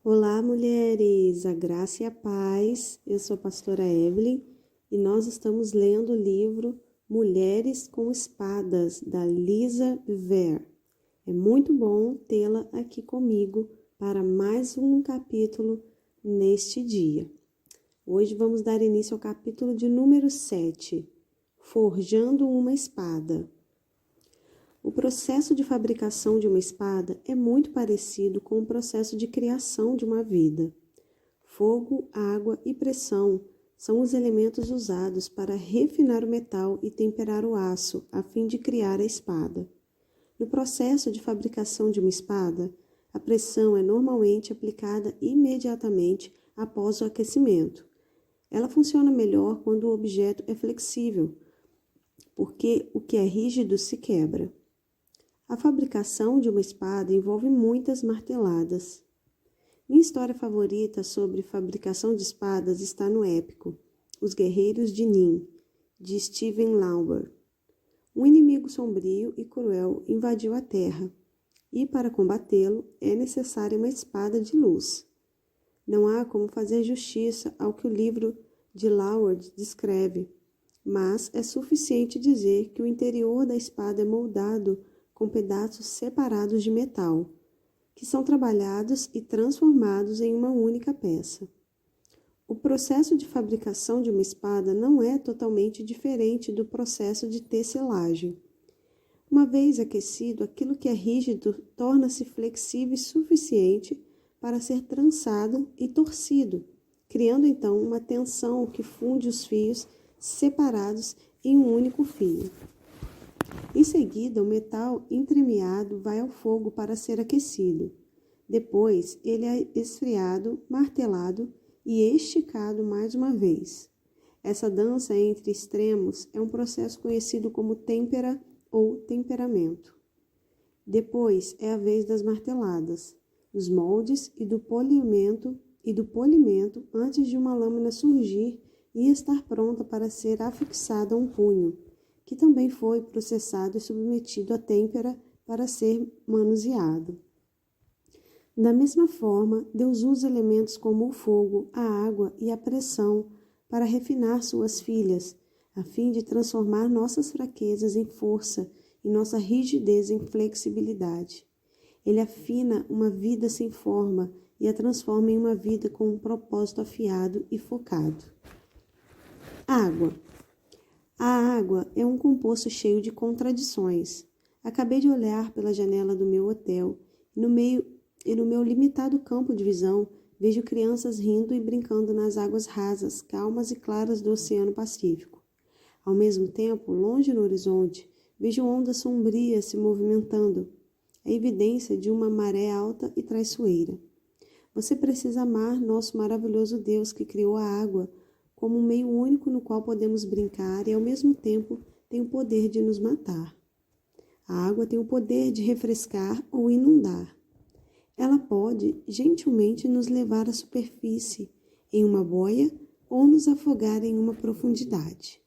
Olá, mulheres, a graça e a paz. Eu sou a pastora Evelyn e nós estamos lendo o livro Mulheres com Espadas, da Lisa Ver. É muito bom tê-la aqui comigo para mais um capítulo neste dia. Hoje vamos dar início ao capítulo de número 7, Forjando uma Espada. O processo de fabricação de uma espada é muito parecido com o processo de criação de uma vida. Fogo, água e pressão são os elementos usados para refinar o metal e temperar o aço, a fim de criar a espada. No processo de fabricação de uma espada, a pressão é normalmente aplicada imediatamente após o aquecimento. Ela funciona melhor quando o objeto é flexível, porque o que é rígido se quebra. A fabricação de uma espada envolve muitas marteladas. Minha história favorita sobre fabricação de espadas está no épico Os Guerreiros de Nin, de Stephen Langford. Um inimigo sombrio e cruel invadiu a Terra, e para combatê-lo é necessária uma espada de luz. Não há como fazer justiça ao que o livro de Langford descreve, mas é suficiente dizer que o interior da espada é moldado com pedaços separados de metal, que são trabalhados e transformados em uma única peça. O processo de fabricação de uma espada não é totalmente diferente do processo de tecelagem. Uma vez aquecido, aquilo que é rígido torna-se flexível e suficiente para ser trançado e torcido, criando então uma tensão que funde os fios separados em um único fio. Em seguida, o metal entremeado vai ao fogo para ser aquecido. Depois, ele é esfriado, martelado e esticado mais uma vez. Essa dança entre extremos é um processo conhecido como têmpera ou temperamento. Depois é a vez das marteladas, dos moldes e do polimento antes de uma lâmina surgir e estar pronta para ser afixada a um punho, que também foi processado e submetido à têmpera para ser manuseado. Da mesma forma, Deus usa elementos como o fogo, a água e a pressão para refinar suas filhas, a fim de transformar nossas fraquezas em força e nossa rigidez em flexibilidade. Ele afina uma vida sem forma e a transforma em uma vida com um propósito afiado e focado. Água. A água é um composto cheio de contradições. Acabei de olhar pela janela do meu hotel e no meu limitado campo de visão vejo crianças rindo e brincando nas águas rasas, calmas e claras do Oceano Pacífico. Ao mesmo tempo, longe no horizonte, vejo ondas sombrias se movimentando, a evidência de uma maré alta e traiçoeira. Você precisa amar nosso maravilhoso Deus que criou a água como um meio único no qual podemos brincar e, ao mesmo tempo, tem o poder de nos matar. A água tem o poder de refrescar ou inundar. Ela pode, gentilmente, nos levar à superfície, em uma boia, ou nos afogar em uma profundidade.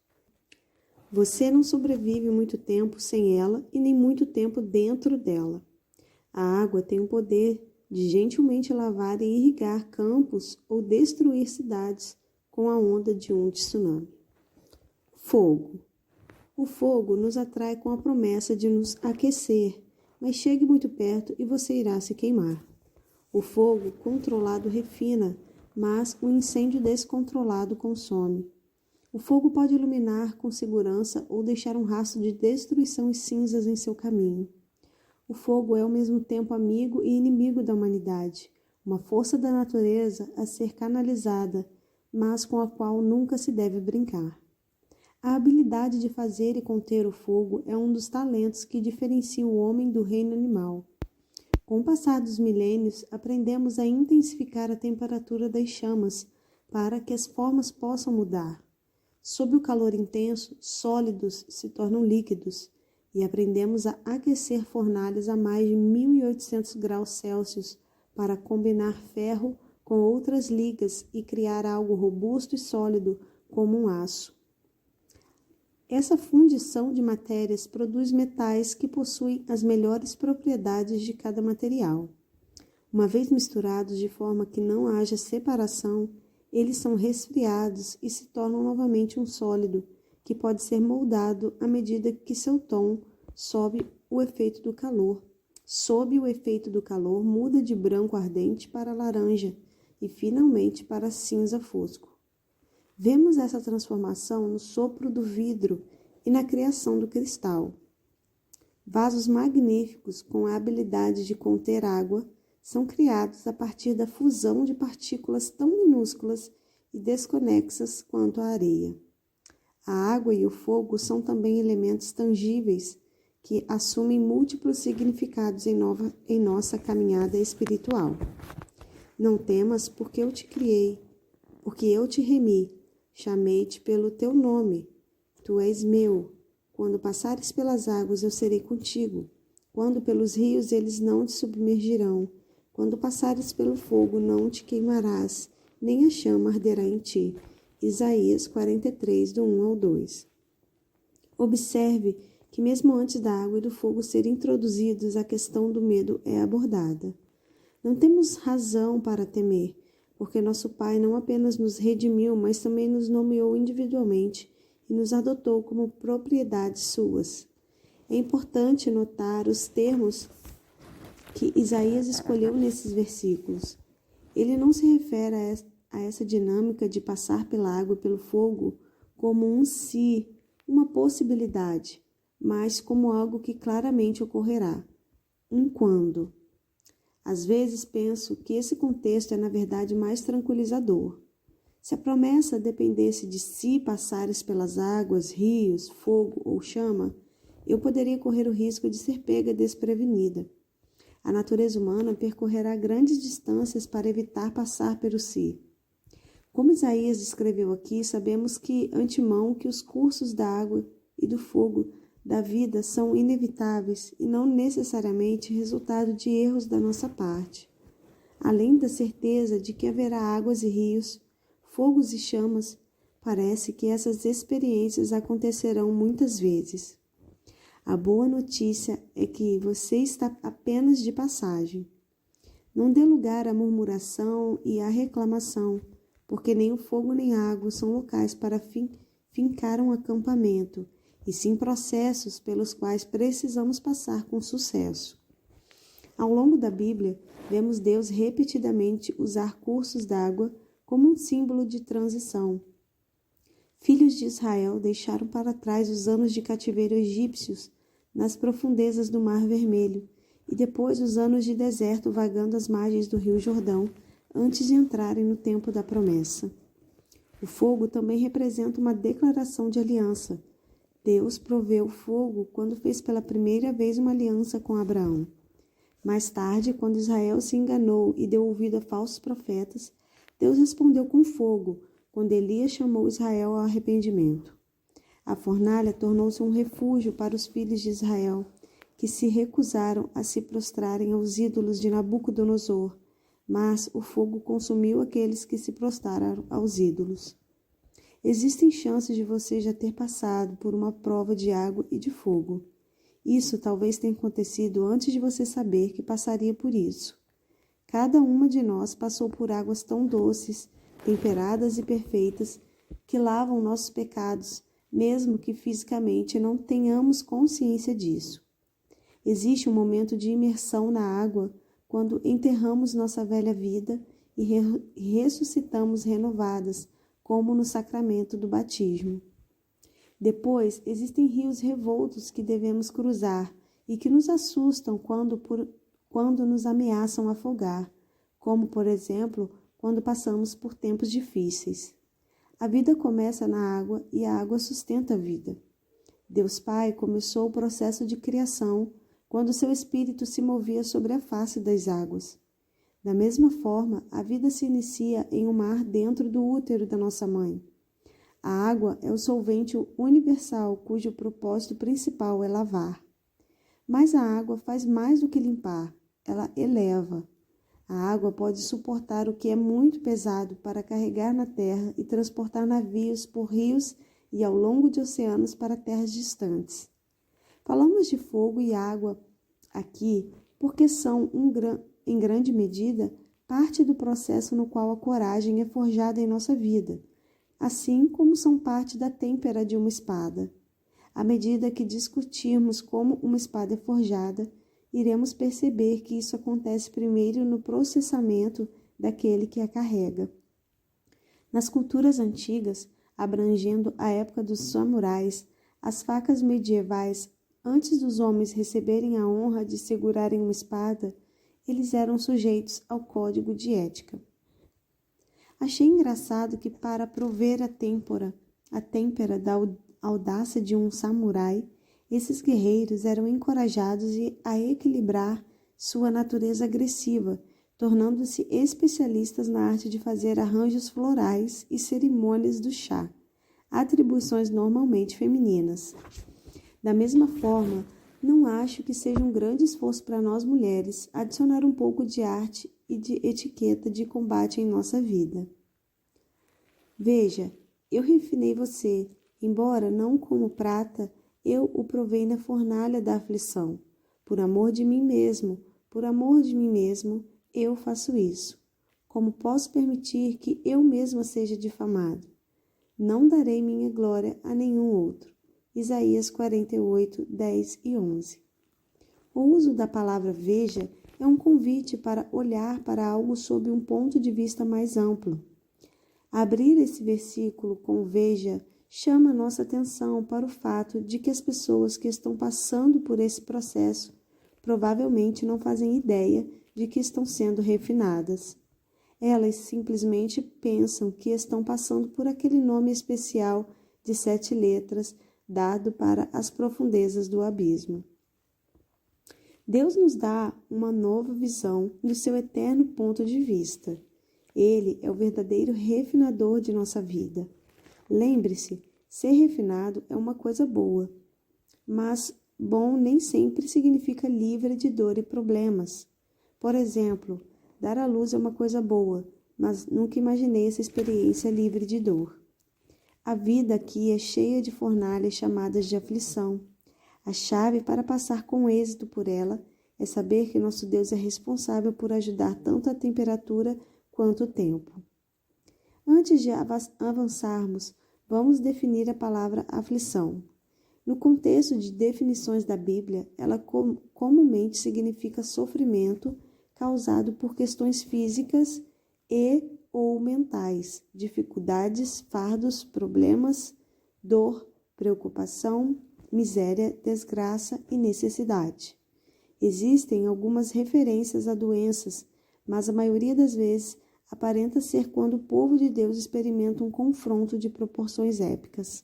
Você não sobrevive muito tempo sem ela e nem muito tempo dentro dela. A água tem o poder de gentilmente lavar e irrigar campos ou destruir cidades com a onda de um tsunami. Fogo. O fogo nos atrai com a promessa de nos aquecer, mas chegue muito perto e você irá se queimar. O fogo controlado refina, mas o incêndio descontrolado consome. O fogo pode iluminar com segurança ou deixar um rastro de destruição e cinzas em seu caminho. O fogo é ao mesmo tempo amigo e inimigo da humanidade, uma força da natureza a ser canalizada, mas com a qual nunca se deve brincar. A habilidade de fazer e conter o fogo é um dos talentos que diferencia o homem do reino animal. Com o passar dos milênios, aprendemos a intensificar a temperatura das chamas para que as formas possam mudar. Sob o calor intenso, sólidos se tornam líquidos e aprendemos a aquecer fornalhas a mais de 1800 graus Celsius para combinar ferro com outras ligas e criar algo robusto e sólido como um aço. Essa fundição de matérias produz metais que possuem as melhores propriedades de cada material. Uma vez misturados de forma que não haja separação, eles são resfriados e se tornam novamente um sólido, que pode ser moldado à medida que seu tom sob o efeito do calor. Sob o efeito do calor, muda de branco ardente para laranja e, finalmente, para cinza fosco. Vemos essa transformação no sopro do vidro e na criação do cristal. Vasos magníficos com a habilidade de conter água são criados a partir da fusão de partículas tão minúsculas e desconexas quanto a areia. A água e o fogo são também elementos tangíveis que assumem múltiplos significados em nossa caminhada espiritual. Não temas, porque eu te criei, porque eu te remi, chamei-te pelo teu nome, tu és meu. Quando passares pelas águas, eu serei contigo. Quando pelos rios, eles não te submergirão. Quando passares pelo fogo, não te queimarás, nem a chama arderá em ti. Isaías 43, do 1 ao 2. Observe que mesmo antes da água e do fogo serem introduzidos, a questão do medo é abordada. Não temos razão para temer, porque nosso Pai não apenas nos redimiu, mas também nos nomeou individualmente e nos adotou como propriedades suas. É importante notar os termos que Isaías escolheu nesses versículos. Ele não se refere a essa dinâmica de passar pela água e pelo fogo como um se, uma possibilidade, mas como algo que claramente ocorrerá, um quando. Às vezes penso que esse contexto é na verdade mais tranquilizador. Se a promessa dependesse de se passares pelas águas, rios, fogo ou chama, eu poderia correr o risco de ser pega desprevenida. A natureza humana percorrerá grandes distâncias para evitar passar pelo si. Como Isaías descreveu aqui, sabemos que antemão que os cursos da água e do fogo da vida são inevitáveis e não necessariamente resultado de erros da nossa parte. Além da certeza de que haverá águas e rios, fogos e chamas, parece que essas experiências acontecerão muitas vezes. A boa notícia é que você está apenas de passagem. Não dê lugar à murmuração e à reclamação, porque nem o fogo nem a água são locais para fincar um acampamento, e sim processos pelos quais precisamos passar com sucesso. Ao longo da Bíblia, vemos Deus repetidamente usar cursos d'água como um símbolo de transição. Filhos de Israel deixaram para trás os anos de cativeiro egípcios nas profundezas do Mar Vermelho e depois os anos de deserto vagando às margens do Rio Jordão antes de entrarem no tempo da promessa. O fogo também representa uma declaração de aliança. Deus proveu fogo quando fez pela primeira vez uma aliança com Abraão. Mais tarde, quando Israel se enganou e deu ouvido a falsos profetas, Deus respondeu com fogo, quando Elias chamou Israel ao arrependimento. A fornalha tornou-se um refúgio para os filhos de Israel, que se recusaram a se prostrarem aos ídolos de Nabucodonosor, mas o fogo consumiu aqueles que se prostraram aos ídolos. Existem chances de você já ter passado por uma prova de água e de fogo. Isso talvez tenha acontecido antes de você saber que passaria por isso. Cada uma de nós passou por águas tão doces, temperadas e perfeitas, que lavam nossos pecados, mesmo que fisicamente não tenhamos consciência disso. Existe um momento de imersão na água, quando enterramos nossa velha vida e ressuscitamos renovadas, como no sacramento do batismo. Depois, existem rios revoltos que devemos cruzar e que nos assustam quando nos ameaçam afogar, como, por exemplo, quando passamos por tempos difíceis. A vida começa na água e a água sustenta a vida. Deus Pai começou o processo de criação quando seu Espírito se movia sobre a face das águas. Da mesma forma, a vida se inicia em um mar dentro do útero da nossa mãe. A água é o solvente universal cujo propósito principal é lavar. Mas a água faz mais do que limpar, ela eleva. A água pode suportar o que é muito pesado para carregar na terra e transportar navios por rios e ao longo de oceanos para terras distantes. Falamos de fogo e água aqui porque são em grande medida, parte do processo no qual a coragem é forjada em nossa vida, assim como são parte da têmpera de uma espada. À medida que discutirmos como uma espada é forjada, iremos perceber que isso acontece primeiro no processamento daquele que a carrega. Nas culturas antigas, abrangendo a época dos samurais, as facas medievais, antes dos homens receberem a honra de segurarem uma espada, eles eram sujeitos ao código de ética. Achei engraçado que, para prover a têmpera da audácia de um samurai, esses guerreiros eram encorajados a equilibrar sua natureza agressiva, tornando-se especialistas na arte de fazer arranjos florais e cerimônias do chá, atribuições normalmente femininas. Da mesma forma, não acho que seja um grande esforço para nós mulheres adicionar um pouco de arte e de etiqueta de combate em nossa vida. Veja, eu refinei você, embora não como prata, eu o provei na fornalha da aflição. Por amor de mim mesmo, eu faço isso. Como posso permitir que eu mesma seja difamado? Não darei minha glória a nenhum outro. Isaías 48, 10 e 11. O uso da palavra veja é um convite para olhar para algo sob um ponto de vista mais amplo. Abrir esse versículo com veja chama nossa atenção para o fato de que as pessoas que estão passando por esse processo provavelmente não fazem ideia de que estão sendo refinadas. Elas simplesmente pensam que estão passando por aquele nome especial de 7 letras dado para as profundezas do abismo. Deus nos dá uma nova visão do seu eterno ponto de vista. Ele é o verdadeiro refinador de nossa vida. Lembre-se, ser refinado é uma coisa boa, mas bom nem sempre significa livre de dor e problemas. Por exemplo, dar à luz é uma coisa boa, mas nunca imaginei essa experiência livre de dor. A vida aqui é cheia de fornalhas chamadas de aflição. A chave para passar com êxito por ela é saber que nosso Deus é responsável por ajudar tanto a temperatura quanto o tempo. Antes de avançarmos, vamos definir a palavra aflição. No contexto de definições da Bíblia, ela comumente significa sofrimento causado por questões físicas e ou mentais, dificuldades, fardos, problemas, dor, preocupação, miséria, desgraça e necessidade. Existem algumas referências a doenças, mas a maioria das vezes aparenta ser quando o povo de Deus experimenta um confronto de proporções épicas.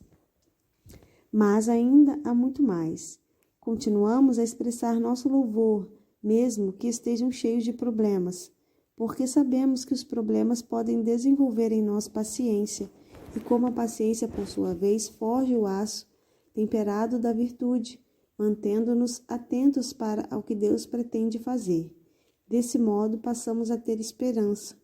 Mas ainda há muito mais. Continuamos a expressar nosso louvor, mesmo que estejam cheios de problemas, porque sabemos que os problemas podem desenvolver em nós paciência, e como a paciência, por sua vez, forja o aço temperado da virtude, mantendo-nos atentos para o que Deus pretende fazer. Desse modo, passamos a ter esperança.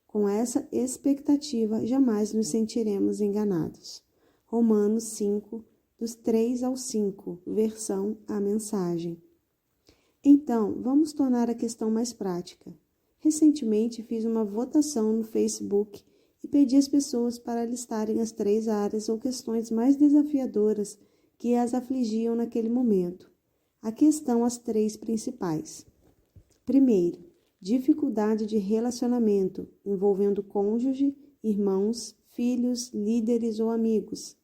Com essa expectativa, jamais nos sentiremos enganados. Romanos 5, dos 3 ao 5, versão A Mensagem. Então, vamos tornar a questão mais prática. Recentemente, fiz uma votação no Facebook e pedi às pessoas para listarem as 3 áreas ou questões mais desafiadoras que as afligiam naquele momento. Aqui estão as 3 principais. Primeiro, dificuldade de relacionamento, envolvendo cônjuge, irmãos, filhos, líderes ou amigos.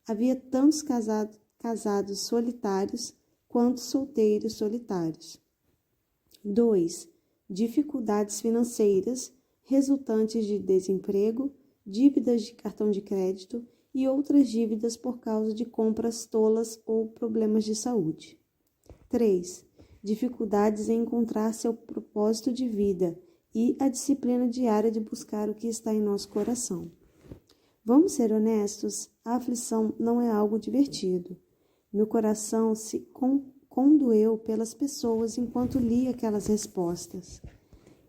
Havia tantos casados solitários quanto solteiros solitários. 2. Dificuldades financeiras, resultantes de desemprego, dívidas de cartão de crédito e outras dívidas por causa de compras tolas ou problemas de saúde. 3. Dificuldades em encontrar seu propósito de vida e a disciplina diária de buscar o que está em nosso coração. Vamos ser honestos, a aflição não é algo divertido. Meu coração se condoeu pelas pessoas enquanto li aquelas respostas.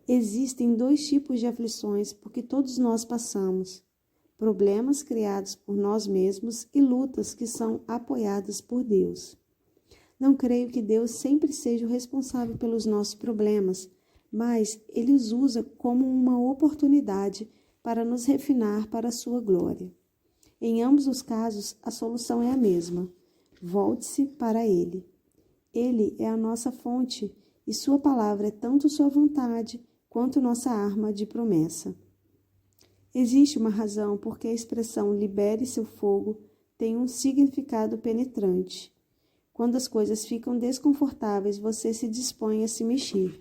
Existem 2 tipos de aflições porque todos nós passamos: problemas criados por nós mesmos e lutas que são apoiadas por Deus. Não creio que Deus sempre seja o responsável pelos nossos problemas, mas Ele os usa como uma oportunidade para nos refinar para a sua glória. Em ambos os casos, a solução é a mesma. Volte-se para Ele. Ele é a nossa fonte e sua palavra é tanto sua vontade quanto nossa arma de promessa. Existe uma razão porque a expressão libere seu fogo tem um significado penetrante. Quando as coisas ficam desconfortáveis, você se dispõe a se mexer.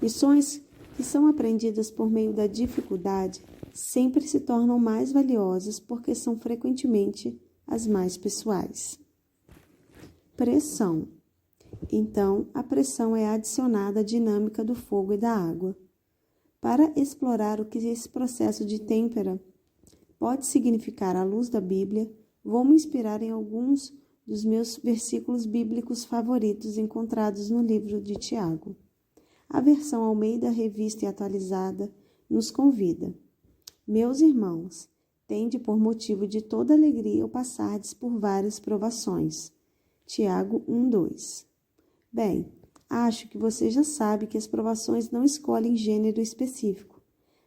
Lições que são aprendidas por meio da dificuldade sempre se tornam mais valiosas porque são frequentemente as mais pessoais. Pressão. Então, a pressão é adicionada à dinâmica do fogo e da água. Para explorar o que esse processo de têmpera pode significar à luz da Bíblia, vou me inspirar em alguns dos meus versículos bíblicos favoritos encontrados no livro de Tiago. A versão Almeida Revista e Atualizada nos convida. Meus irmãos, tende por motivo de toda alegria ao passardes por várias provações. Tiago 1:2. Bem, acho que você já sabe que as provações não escolhem gênero específico.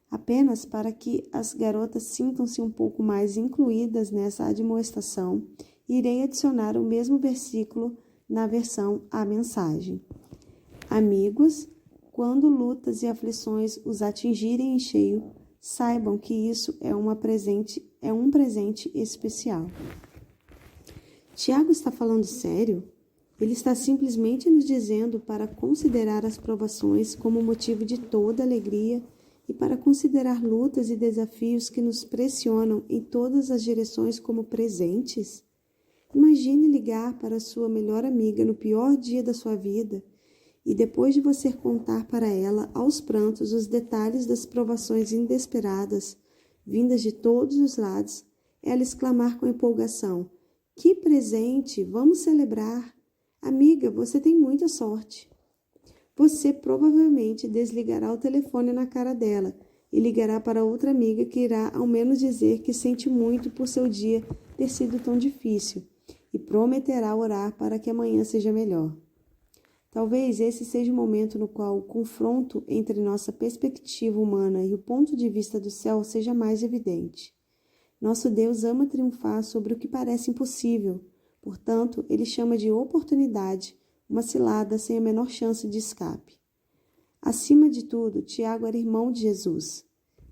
Apenas para que as garotas sintam-se um pouco mais incluídas nessa admoestação, irei adicionar o mesmo versículo na versão A Mensagem. Amigos, quando lutas e aflições os atingirem em cheio, saibam que isso é um presente especial. Tiago está falando sério? Ele está simplesmente nos dizendo para considerar as provações como motivo de toda alegria e para considerar lutas e desafios que nos pressionam em todas as direções como presentes? Imagine ligar para sua melhor amiga no pior dia da sua vida e depois de você contar para ela aos prantos os detalhes das provações inesperadas, vindas de todos os lados, ela exclamar com empolgação: "Que presente! Vamos celebrar! Amiga, você tem muita sorte." Você provavelmente desligará o telefone na cara dela e ligará para outra amiga que irá ao menos dizer que sente muito por seu dia ter sido tão difícil e prometerá orar para que amanhã seja melhor. Talvez esse seja o momento no qual o confronto entre nossa perspectiva humana e o ponto de vista do céu seja mais evidente. Nosso Deus ama triunfar sobre o que parece impossível, portanto, ele chama de oportunidade uma cilada sem a menor chance de escape. Acima de tudo, Tiago era irmão de Jesus.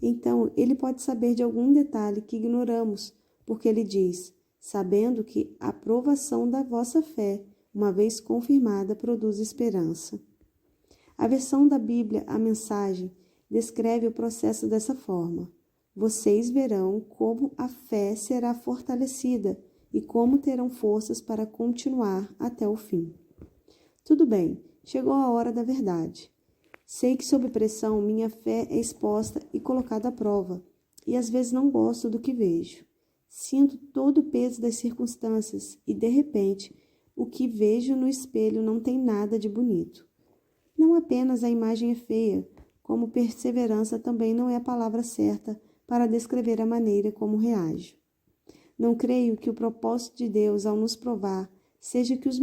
Então, ele pode saber de algum detalhe que ignoramos, porque ele diz: sabendo que a provação da vossa fé, uma vez confirmada, produz esperança. A versão da Bíblia, a Mensagem, descreve o processo dessa forma: vocês verão como a fé será fortalecida e como terão forças para continuar até o fim. Tudo bem, chegou a hora da verdade. Sei que sob pressão minha fé é exposta e colocada à prova, e às vezes não gosto do que vejo. Sinto todo o peso das circunstâncias e, de repente, o que vejo no espelho não tem nada de bonito. Não apenas a imagem é feia, como perseverança também não é a palavra certa para descrever a maneira como reajo. Não creio que o propósito de Deus ao nos provar seja que os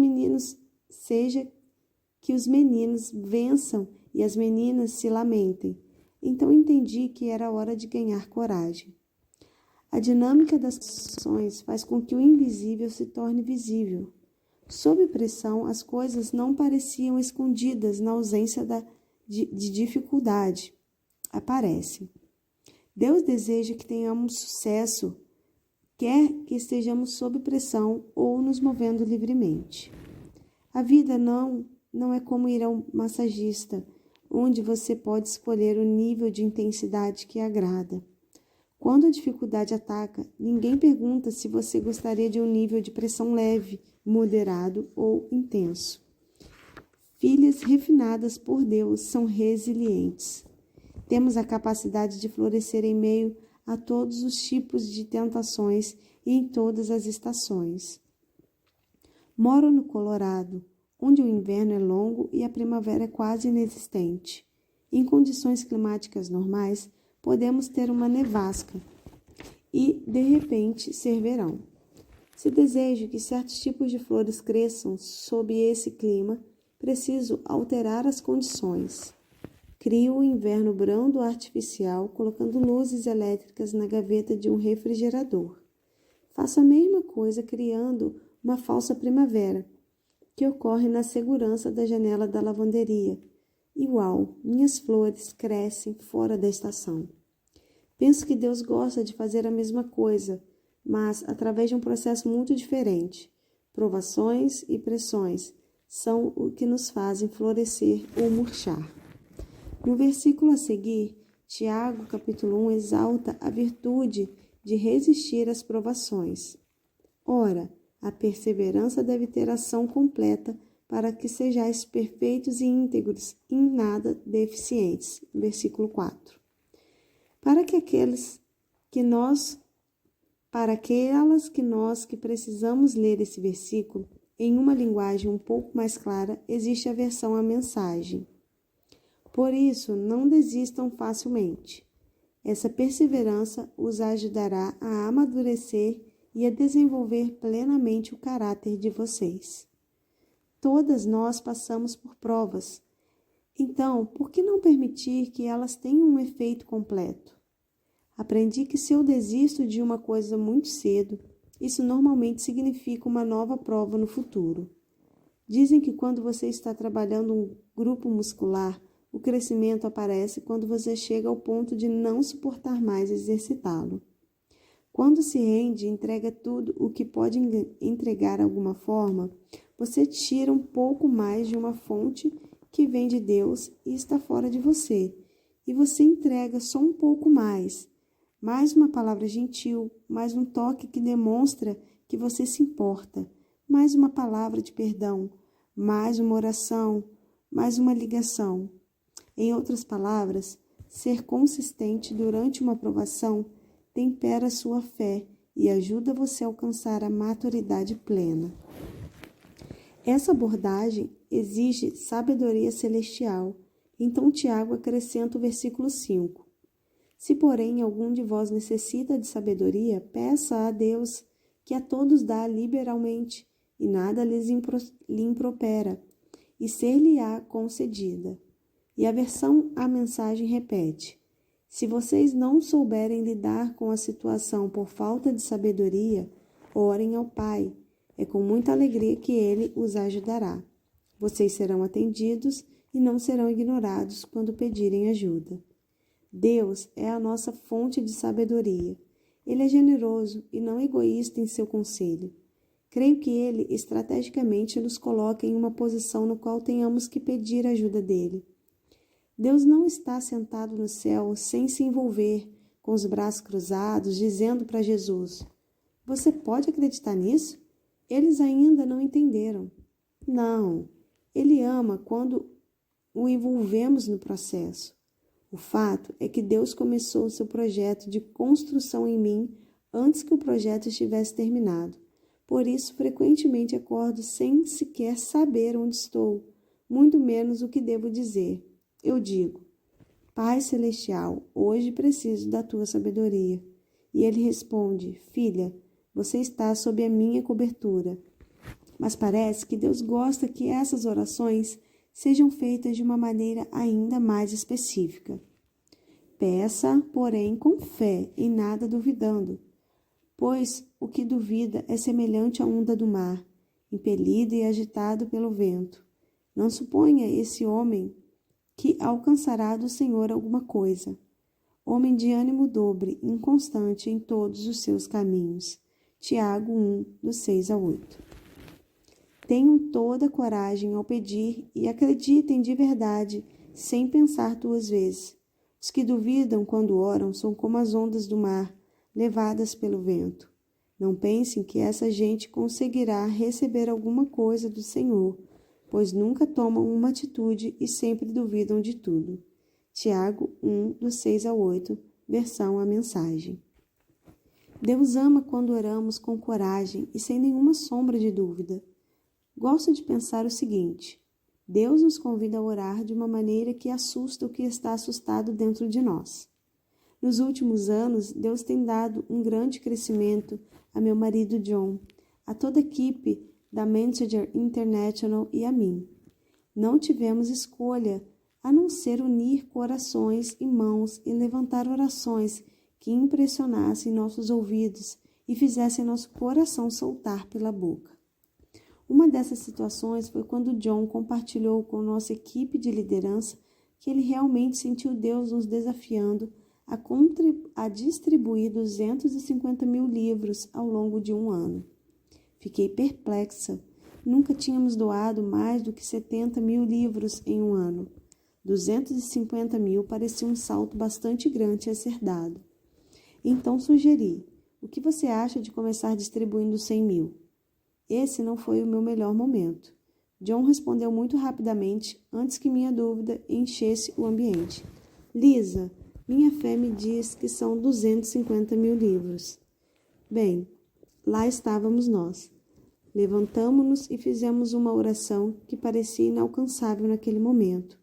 meninos vençam e as meninas se lamentem. Então entendi que era hora de ganhar coragem. A dinâmica das ações faz com que o invisível se torne visível. Sob pressão, as coisas não pareciam escondidas na ausência de dificuldade. Aparecem. Deus deseja que tenhamos sucesso, quer que estejamos sob pressão ou nos movendo livremente. A vida não é como ir ao massagista, onde você pode escolher o nível de intensidade que agrada. Quando a dificuldade ataca, ninguém pergunta se você gostaria de um nível de pressão leve, moderado ou intenso. Filhas refinadas por Deus são resilientes. Temos a capacidade de florescer em meio a todos os tipos de tentações e em todas as estações. Moro no Colorado, onde o inverno é longo e a primavera é quase inexistente. Em condições climáticas normais, podemos ter uma nevasca e, de repente, ser verão. Se desejo que certos tipos de flores cresçam sob esse clima, preciso alterar as condições. Crio o inverno brando artificial, colocando luzes elétricas na gaveta de um refrigerador. Faço a mesma coisa criando uma falsa primavera, que ocorre na segurança da janela da lavanderia. E uau, minhas flores crescem fora da estação. Penso que Deus gosta de fazer a mesma coisa, mas através de um processo muito diferente. Provações e pressões são o que nos fazem florescer ou murchar. No versículo a seguir, Tiago, capítulo 1, exalta a virtude de resistir às provações. Ora, a perseverança deve ter ação completa para que sejais perfeitos e íntegros, em nada deficientes. Versículo 4. Para aquelas que nós que precisamos ler esse versículo em uma linguagem um pouco mais clara, existe a versão à mensagem. Por isso, não desistam facilmente. Essa perseverança os ajudará a amadurecer e a desenvolver plenamente o caráter de vocês. Todas nós passamos por provas. Então, por que não permitir que elas tenham um efeito completo? Aprendi que se eu desisto de uma coisa muito cedo, isso normalmente significa uma nova prova no futuro. Dizem que quando você está trabalhando um grupo muscular, o crescimento aparece quando você chega ao ponto de não suportar mais exercitá-lo. Quando se rende e entrega tudo o que pode entregar alguma forma, você tira um pouco mais de uma fonte que vem de Deus e está fora de você, e você entrega só um pouco mais uma palavra gentil, mais um toque que demonstra que você se importa, mais uma palavra de perdão, mais uma oração, mais uma ligação. Em outras palavras, ser consistente durante uma provação tempera sua fé e ajuda você a alcançar a maturidade plena. Essa abordagem exige sabedoria celestial. Então Tiago acrescenta o versículo 5. Se, porém, algum de vós necessita de sabedoria, peça a Deus, que a todos dá liberalmente, e nada lhe impropera, e ser-lhe-á concedida. E a versão A Mensagem repete: se vocês não souberem lidar com a situação por falta de sabedoria, orem ao Pai. É com muita alegria que Ele os ajudará. Vocês serão atendidos e não serão ignorados quando pedirem ajuda. Deus é a nossa fonte de sabedoria. Ele é generoso e não egoísta em seu conselho. Creio que Ele estrategicamente nos coloca em uma posição no qual tenhamos que pedir a ajuda dEle. Deus não está sentado no céu sem se envolver, com os braços cruzados, dizendo para Jesus: você pode acreditar nisso? Eles ainda não entenderam. Não, Ele ama quando o envolvemos no processo. O fato é que Deus começou o seu projeto de construção em mim antes que o projeto estivesse terminado. Por isso, frequentemente acordo sem sequer saber onde estou, muito menos o que devo dizer. Eu digo: Pai Celestial, hoje preciso da tua sabedoria. E Ele responde: Filha, você está sob a minha cobertura. Mas parece que Deus gosta que essas orações sejam feitas de uma maneira ainda mais específica. Peça, porém, com fé, em nada duvidando, pois o que duvida é semelhante à onda do mar, impelido e agitado pelo vento. Não suponha esse homem que alcançará do Senhor alguma coisa. Homem de ânimo dobre, inconstante em todos os seus caminhos. Tiago 1, do 6 ao 8. Tenham toda a coragem ao pedir e acreditem de verdade, sem pensar duas vezes. Os que duvidam quando oram são como as ondas do mar, levadas pelo vento. Não pensem que essa gente conseguirá receber alguma coisa do Senhor, pois nunca tomam uma atitude e sempre duvidam de tudo. Tiago 1, do 6 ao 8, versão A Mensagem. Deus ama quando oramos com coragem e sem nenhuma sombra de dúvida. Gosto de pensar o seguinte: Deus nos convida a orar de uma maneira que assusta o que está assustado dentro de nós. Nos últimos anos, Deus tem dado um grande crescimento a meu marido John, a toda a equipe da Manchester International e a mim. Não tivemos escolha, a não ser unir corações e mãos e levantar orações que impressionassem nossos ouvidos e fizessem nosso coração soltar pela boca. Uma dessas situações foi quando John compartilhou com nossa equipe de liderança que ele realmente sentiu Deus nos desafiando a distribuir 250 mil livros ao longo de um ano. Fiquei perplexa. Nunca tínhamos doado mais do que 70 mil livros em um ano. 250 mil parecia um salto bastante grande a ser dado. Então sugeri, o que você acha de começar distribuindo 100 mil? Esse não foi o meu melhor momento. John respondeu muito rapidamente, antes que minha dúvida enchesse o ambiente. Lisa, minha fé me diz que são 250 mil livros. Bem, lá estávamos nós. Levantamo-nos e fizemos uma oração que parecia inalcançável naquele momento.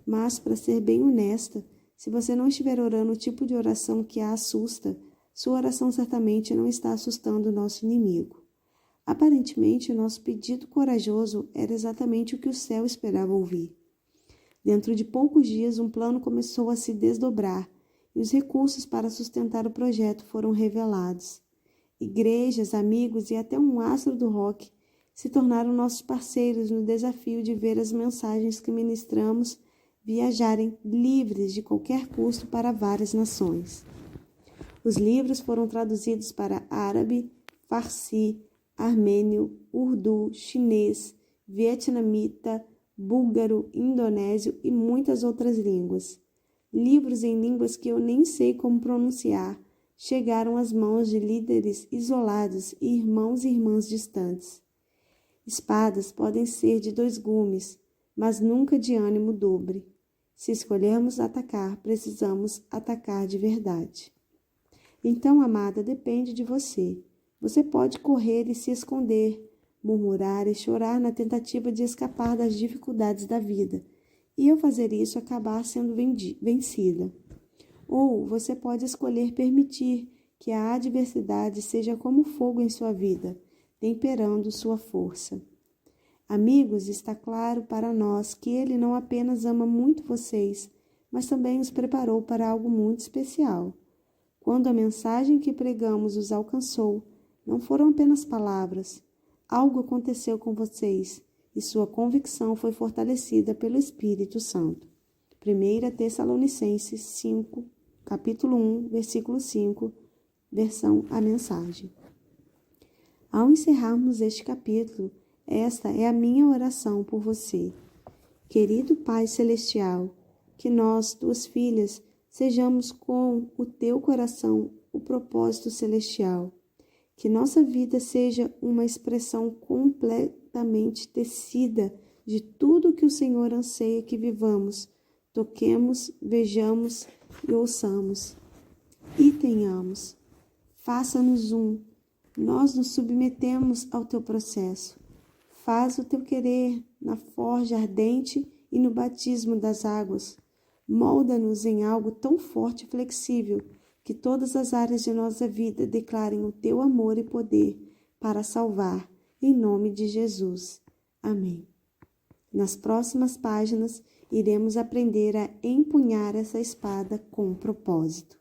Mas, para ser bem honesta, se você não estiver orando o tipo de oração que a assusta, sua oração certamente não está assustando o nosso inimigo. Aparentemente, o nosso pedido corajoso era exatamente o que o céu esperava ouvir. Dentro de poucos dias, um plano começou a se desdobrar e os recursos para sustentar o projeto foram revelados. Igrejas, amigos e até um astro do rock se tornaram nossos parceiros no desafio de ver as mensagens que ministramos viajarem livres de qualquer custo para várias nações. Os livros foram traduzidos para árabe, farsi, armênio, urdu, chinês, vietnamita, búlgaro, indonésio e muitas outras línguas. Livros em línguas que eu nem sei como pronunciar chegaram às mãos de líderes isolados e irmãos e irmãs distantes. Espadas podem ser de 2 gumes, mas nunca de ânimo dobre. Se escolhermos atacar, precisamos atacar de verdade. Então, amada, depende de você. Você pode correr e se esconder, murmurar e chorar na tentativa de escapar das dificuldades da vida, e ao fazer isso acabar sendo vencida. Ou você pode escolher permitir que a adversidade seja como fogo em sua vida, temperando sua força. Amigos, está claro para nós que Ele não apenas ama muito vocês, mas também os preparou para algo muito especial. Quando a mensagem que pregamos os alcançou, não foram apenas palavras. Algo aconteceu com vocês e sua convicção foi fortalecida pelo Espírito Santo. 1 Tessalonicenses 5, capítulo 1, versículo 5, versão A Mensagem. Ao encerrarmos este capítulo, esta é a minha oração por você. Querido Pai Celestial, que nós, tuas filhas, sejamos com o teu coração o propósito celestial. Que nossa vida seja uma expressão completamente tecida de tudo que o Senhor anseia que vivamos, toquemos, vejamos e ouçamos. E tenhamos. Faça-nos um. Nós nos submetemos ao teu processo. Faz o teu querer na forja ardente e no batismo das águas. Molda-nos em algo tão forte e flexível que todas as áreas de nossa vida declarem o teu amor e poder para salvar, em nome de Jesus. Amém. Nas próximas páginas, iremos aprender a empunhar essa espada com propósito.